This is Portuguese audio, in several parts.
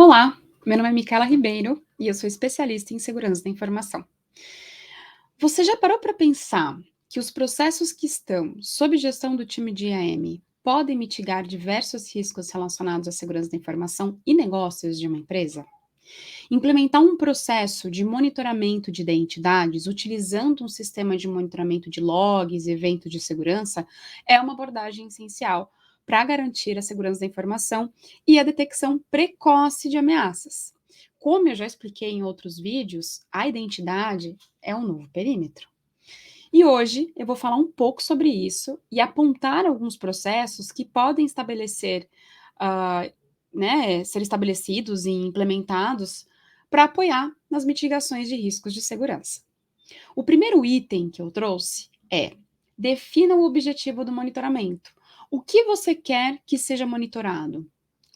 Olá, meu nome é Micaela Ribeiro e eu sou especialista em segurança da informação. Você já parou para pensar que os processos que estão sob gestão do time de IAM podem mitigar diversos riscos relacionados à segurança da informação e negócios de uma empresa? Implementar um processo de monitoramento de identidades utilizando um sistema de monitoramento de logs e eventos de segurança é uma abordagem essencial para garantir a segurança da informação e a detecção precoce de ameaças. Como eu já expliquei em outros vídeos, a identidade é um novo perímetro. E hoje eu vou falar um pouco sobre isso e apontar alguns processos que podem ah, ser estabelecidos e implementados para apoiar nas mitigações de riscos de segurança. O primeiro item que eu trouxe é: defina o objetivo do monitoramento. O que você quer que seja monitorado?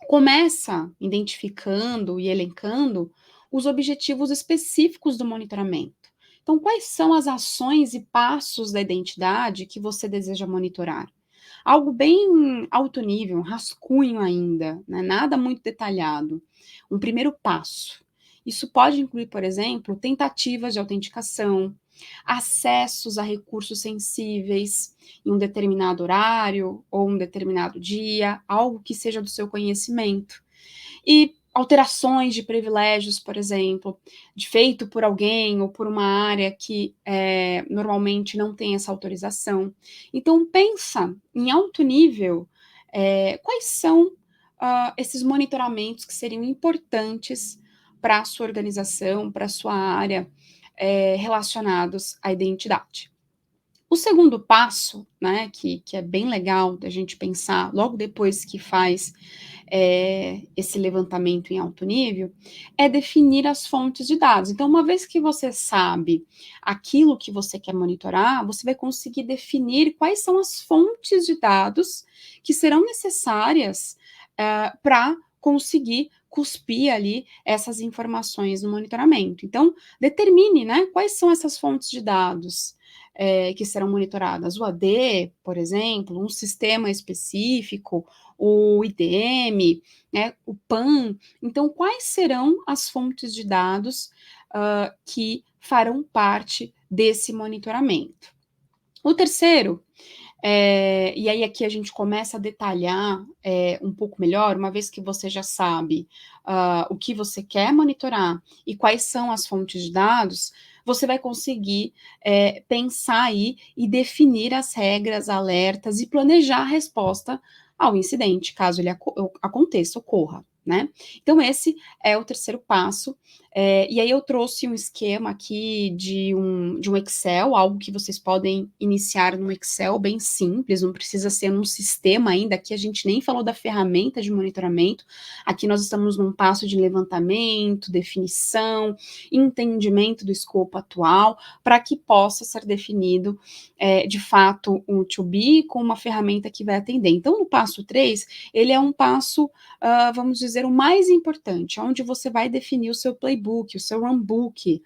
Começa identificando e elencando os objetivos específicos do monitoramento. Então, quais são as ações e passos da identidade que você deseja monitorar? Algo bem alto nível, um rascunho ainda, né? Nada muito detalhado. Um primeiro passo. Isso pode incluir, por exemplo, tentativas de autenticação, acessos a recursos sensíveis em um determinado horário ou um determinado dia, algo que seja do seu conhecimento. E alterações de privilégios, por exemplo, feito por alguém ou por uma área que normalmente não tem essa autorização. Então, pensa em alto nível quais são esses monitoramentos que seriam importantes para a sua organização, para a sua área, relacionados à identidade. O segundo passo, né, que é bem legal da gente pensar logo depois que faz esse levantamento em alto nível, é definir as fontes de dados. Então, uma vez que você sabe aquilo que você quer monitorar, você vai conseguir definir quais são as fontes de dados que serão necessárias para conseguir cuspir ali essas informações no monitoramento. Então, determine, né, quais são essas fontes de dados que serão monitoradas. O AD, por exemplo, um sistema específico, o IDM, né, o PAN. Então, quais serão as fontes de dados que farão parte desse monitoramento? O terceiro, e aí aqui a gente começa a detalhar um pouco melhor, uma vez que você já sabe o que você quer monitorar e quais são as fontes de dados, você vai conseguir pensar aí e definir as regras, alertas e planejar a resposta ao incidente, caso ele aconteça, ocorra, né? Então, esse é o terceiro passo. E aí eu trouxe um esquema aqui de um Excel, algo que vocês podem iniciar no Excel, bem simples, não precisa ser num sistema ainda, aqui a gente nem falou da ferramenta de monitoramento, aqui nós estamos num passo de levantamento, definição, entendimento do escopo atual, para que possa ser definido, de fato, um to be com uma ferramenta que vai atender. Então, no passo 3, ele é um passo, vamos dizer, o mais importante, onde você vai definir o seu playbook, o seu runbook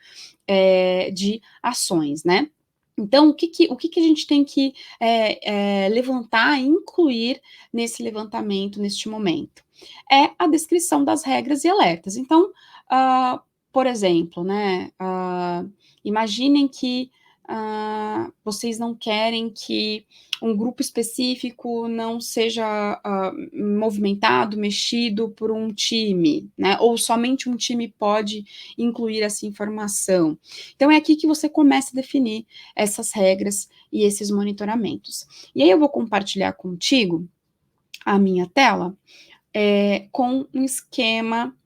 de ações, né? Então, o que a gente tem que levantar e incluir nesse levantamento, neste momento? É a descrição das regras e alertas. Então, por exemplo, né, imaginem que vocês não querem que um grupo específico não seja movimentado, mexido por um time, né? Ou somente um time pode incluir essa informação. Então, é aqui que você começa a definir essas regras e esses monitoramentos. E aí eu vou compartilhar contigo a minha tela com um esquema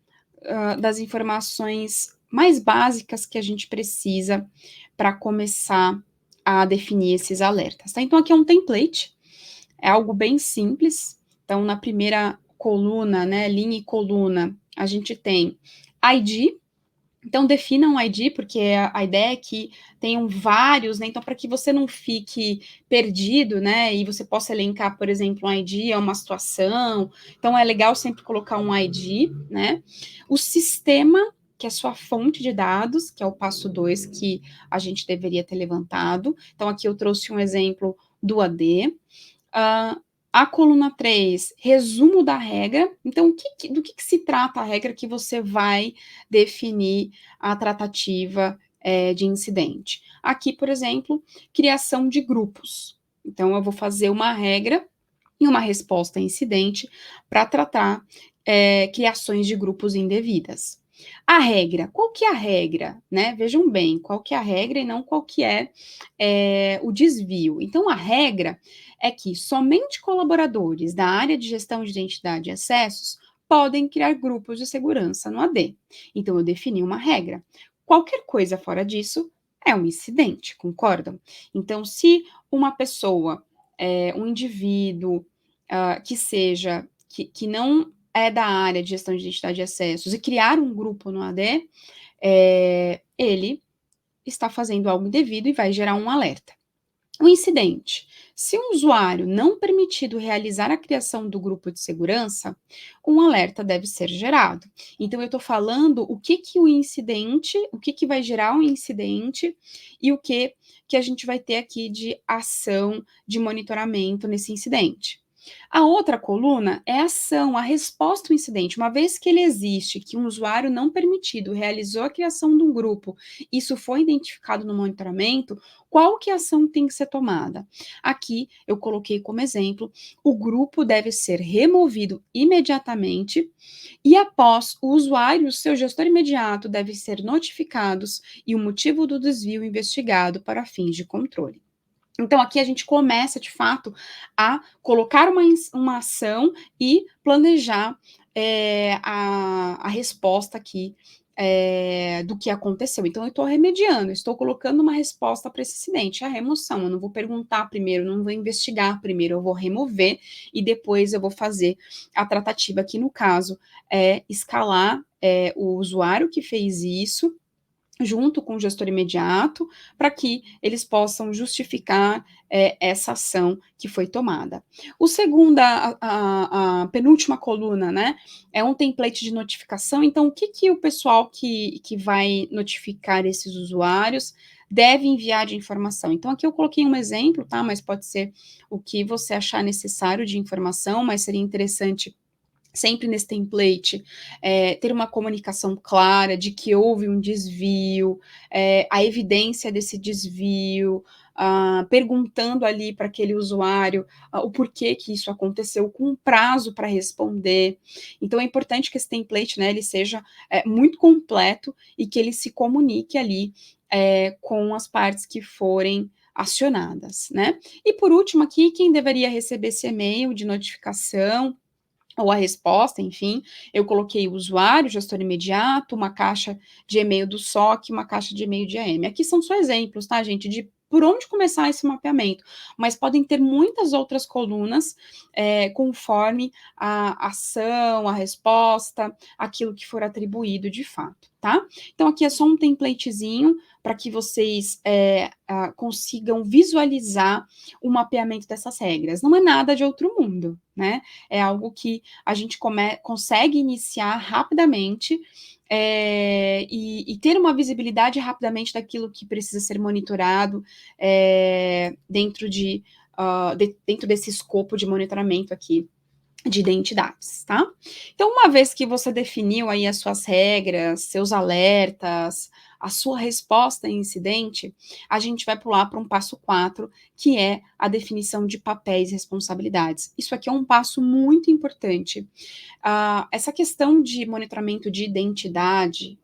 das informações mais básicas que a gente precisa para começar a definir esses alertas, tá? Então, aqui é um template, é algo bem simples. Então, na primeira coluna, né, linha e coluna, a gente tem ID. Então, defina um ID, porque a ideia é que tenham vários, né? Então, para que você não fique perdido, né? E você possa elencar, por exemplo, um ID é uma situação. Então, é legal sempre colocar um ID, né? O sistema, que é a sua fonte de dados, que é o passo 2 que a gente deveria ter levantado. Então, aqui eu trouxe um exemplo do AD. A coluna 3, resumo da regra. Então, do que se trata a regra que você vai definir a tratativa de incidente? Aqui, por exemplo, criação de grupos. Então, eu vou fazer uma regra e uma resposta a incidente para tratar criações de grupos indevidas. A regra, qual que é a regra? Né? Vejam bem, qual que é a regra e não qual que é o desvio. Então, a regra é que somente colaboradores da área de gestão de identidade e acessos podem criar grupos de segurança no AD. Então, eu defini uma regra. Qualquer coisa fora disso é um incidente, concordam? Então, se uma pessoa, um indivíduo, que não é da área de gestão de identidade e acessos e criar um grupo no AD, ele está fazendo algo indevido e vai gerar um alerta. O incidente. Se um usuário não permitido realizar a criação do grupo de segurança, um alerta deve ser gerado. Então, eu estou falando o que o incidente, o que vai gerar um incidente e o que a gente vai ter aqui de ação de monitoramento nesse incidente. A outra coluna é a ação, a resposta ao incidente. Uma vez que ele existe, que um usuário não permitido realizou a criação de um grupo, isso foi identificado no monitoramento, qual que é a ação que tem que ser tomada? Aqui eu coloquei como exemplo, o grupo deve ser removido imediatamente e após o usuário, o seu gestor imediato deve ser notificados e o motivo do desvio investigado para fins de controle. Então, aqui a gente começa, de fato, a colocar uma ação e planejar a resposta aqui do que aconteceu. Então, eu estou remediando, estou colocando uma resposta para esse incidente, a remoção. Eu não vou perguntar primeiro, não vou investigar primeiro, eu vou remover e depois eu vou fazer a tratativa, que no caso é escalar o usuário que fez isso, junto com o gestor imediato, para que eles possam justificar essa ação que foi tomada. O segundo, a penúltima coluna, né, é um template de notificação. Então, o que o pessoal que vai notificar esses usuários deve enviar de informação? Então, aqui eu coloquei um exemplo, tá, mas pode ser o que você achar necessário de informação, mas seria interessante sempre nesse template, ter uma comunicação clara de que houve um desvio, a evidência desse desvio, perguntando ali para aquele usuário o porquê que isso aconteceu, com um prazo para responder. Então, é importante que esse template, né, ele seja muito completo e que ele se comunique ali com as partes que forem acionadas, né? E por último aqui, quem deveria receber esse e-mail de notificação ou a resposta, enfim, eu coloquei o usuário, gestor imediato, uma caixa de e-mail do SOC, uma caixa de e-mail de AM. Aqui são só exemplos, tá, gente, de por onde começar esse mapeamento, mas podem ter muitas outras colunas, conforme a ação, a resposta, aquilo que for atribuído de fato, tá? Então, aqui é só um templatezinho para que vocês consigam visualizar o mapeamento dessas regras. Não é nada de outro mundo, né? É algo que a gente consegue iniciar rapidamente e ter uma visibilidade rapidamente daquilo que precisa ser monitorado dentro desse escopo de monitoramento aqui de identidades, tá? Então, uma vez que você definiu aí as suas regras, seus alertas, a sua resposta em incidente, a gente vai pular para um passo 4, que é a definição de papéis e responsabilidades. Isso aqui é um passo muito importante. Essa questão de monitoramento de identidade,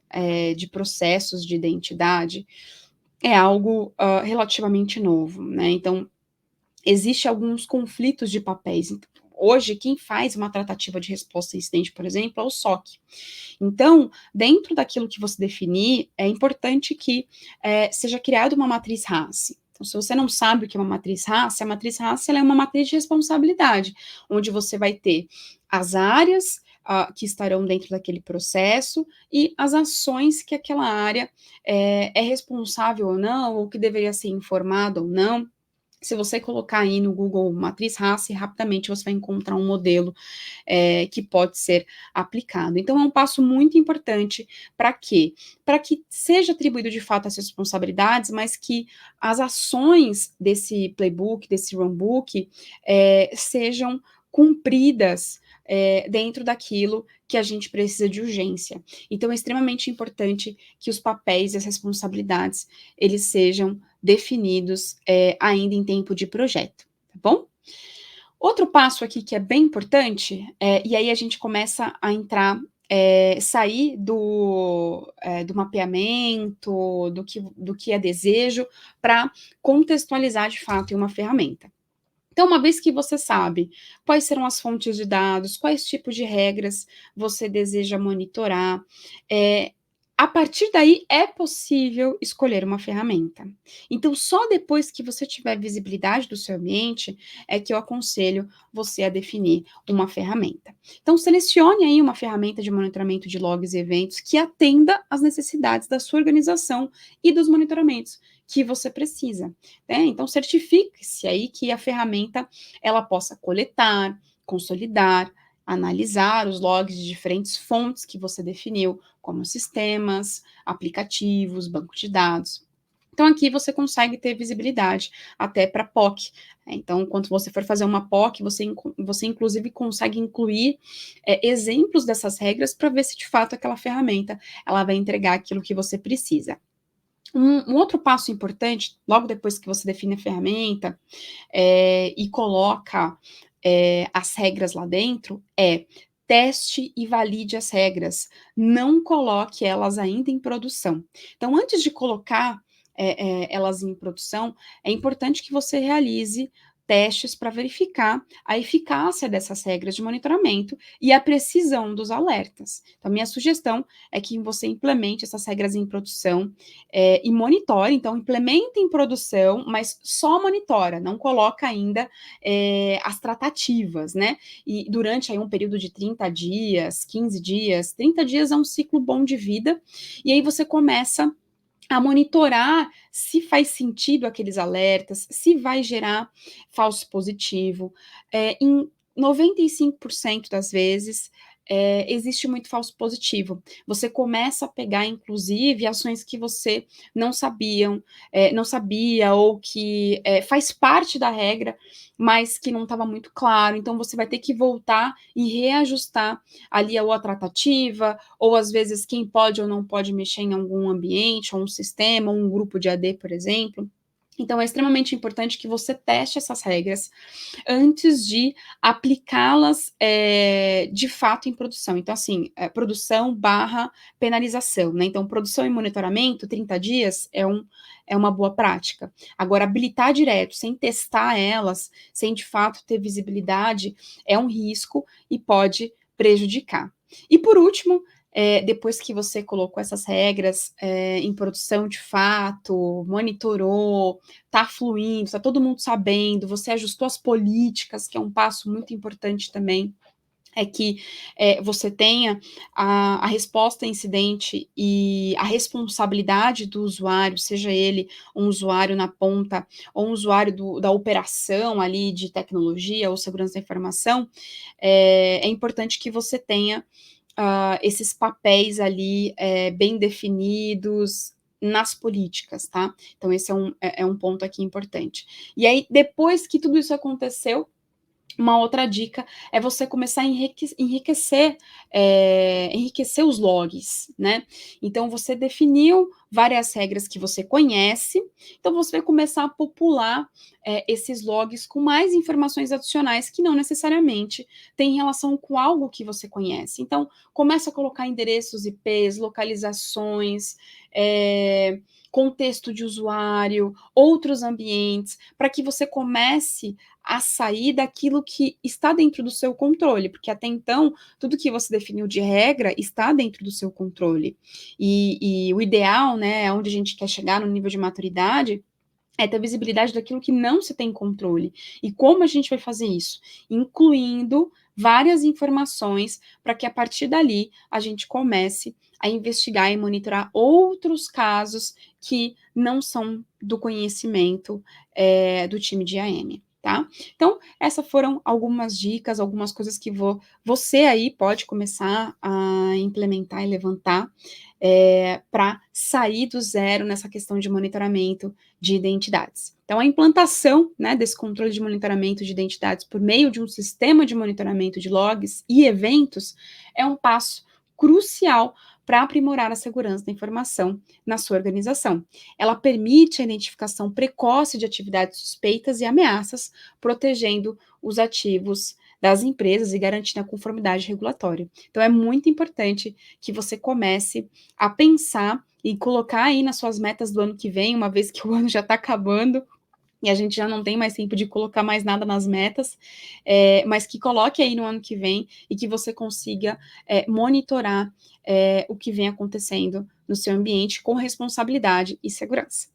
de processos de identidade, é algo relativamente novo, né? Então, existe alguns conflitos de papéis. Hoje, quem faz uma tratativa de resposta a incidente, por exemplo, é o SOC. Então, dentro daquilo que você definir, é importante que seja criada uma matriz RACE. Então, se você não sabe o que é uma matriz RACE, a matriz RACE ela é uma matriz de responsabilidade, onde você vai ter as áreas que estarão dentro daquele processo e as ações que aquela área é responsável ou não, ou que deveria ser informada ou não. Se você colocar aí no Google matriz RACI, rapidamente você vai encontrar um modelo que pode ser aplicado. Então, é um passo muito importante para quê? Para que seja atribuído de fato as responsabilidades, mas que as ações desse playbook, desse runbook, sejam cumpridas dentro daquilo que a gente precisa de urgência. Então, é extremamente importante que os papéis e as responsabilidades eles sejam definidos ainda em tempo de projeto, tá bom? Outro passo aqui que é bem importante, e aí a gente começa a entrar, sair do mapeamento, do que é desejo, para contextualizar de fato em uma ferramenta. Então, uma vez que você sabe quais serão as fontes de dados, quais tipos de regras você deseja monitorar, eh, a partir daí é possível escolher uma ferramenta. Então, só depois que você tiver visibilidade do seu ambiente é que eu aconselho você a definir uma ferramenta. Então, selecione aí uma ferramenta de monitoramento de logs e eventos que atenda às necessidades da sua organização e dos monitoramentos que você precisa, né? Então, certifique-se aí que a ferramenta ela possa coletar, consolidar, analisar os logs de diferentes fontes que você definiu, como sistemas, aplicativos, banco de dados. Então, aqui você consegue ter visibilidade até para POC. Então, quando você for fazer uma POC, você inclusive consegue incluir exemplos dessas regras para ver se de fato aquela ferramenta ela vai entregar aquilo que você precisa. Um outro passo importante, logo depois que você define a ferramenta, e coloca, as regras lá dentro, teste e valide as regras. Não coloque elas ainda em produção. Então, antes de colocar, elas em produção, é importante que você realize testes para verificar a eficácia dessas regras de monitoramento e a precisão dos alertas. Então, minha sugestão é que você implemente essas regras em produção, e monitore. Então, implementa em produção, mas só monitora, não coloca ainda as tratativas, né? E durante aí um período de 30 dias, 15 dias, 30 dias é um ciclo bom de vida, e aí você começa a monitorar se faz sentido aqueles alertas, se vai gerar falso positivo. Em 95% das vezes, existe muito falso positivo. Você começa a pegar, inclusive, ações que você não sabia, ou que faz parte da regra, mas que não estava muito claro. Então, você vai ter que voltar e reajustar ali a outra tratativa, ou às vezes quem pode ou não pode mexer em algum ambiente, ou um sistema, ou um grupo de AD, por exemplo. Então, é extremamente importante que você teste essas regras antes de aplicá-las de fato em produção. Então, assim, produção barra penalização, né? Então, produção e monitoramento, 30 dias é uma boa prática. Agora, habilitar direto, sem testar elas, sem de fato ter visibilidade, é um risco e pode prejudicar. E por último, depois que você colocou essas regras em produção de fato, monitorou, está fluindo, está todo mundo sabendo, você ajustou as políticas, que é um passo muito importante também, é que você tenha a resposta a incidente e a responsabilidade do usuário, seja ele um usuário na ponta ou um usuário da operação ali de tecnologia ou segurança da informação, é importante que você tenha esses papéis ali bem definidos nas políticas, tá? Então, esse é um ponto aqui importante. E aí, depois que tudo isso aconteceu, uma outra dica é você começar a enriquecer os logs, né? Então, você definiu várias regras que você conhece, então você vai começar a popular esses logs com mais informações adicionais que não necessariamente têm relação com algo que você conhece. Então, começa a colocar endereços IPs, localizações, contexto de usuário, outros ambientes, para que você comece a sair daquilo que está dentro do seu controle, porque até então, tudo que você definiu de regra está dentro do seu controle. E o ideal, né, onde a gente quer chegar no nível de maturidade, é ter visibilidade daquilo que não se tem controle. E como a gente vai fazer isso? Incluindo várias informações para que a partir dali a gente comece a investigar e monitorar outros casos que não são do conhecimento do time de AM. Tá? Então, essas foram algumas dicas, algumas coisas que você aí pode começar a implementar e levantar para sair do zero nessa questão de monitoramento de identidades. Então, a implantação, né, desse controle de monitoramento de identidades por meio de um sistema de monitoramento de logs e eventos é um passo crucial para aprimorar a segurança da informação na sua organização. Ela permite a identificação precoce de atividades suspeitas e ameaças, protegendo os ativos das empresas e garantindo a conformidade regulatória. Então, é muito importante que você comece a pensar e colocar aí nas suas metas do ano que vem, uma vez que o ano já está acabando, e a gente já não tem mais tempo de colocar mais nada nas metas, mas que coloque aí no ano que vem e que você consiga monitorar o que vem acontecendo no seu ambiente com responsabilidade e segurança.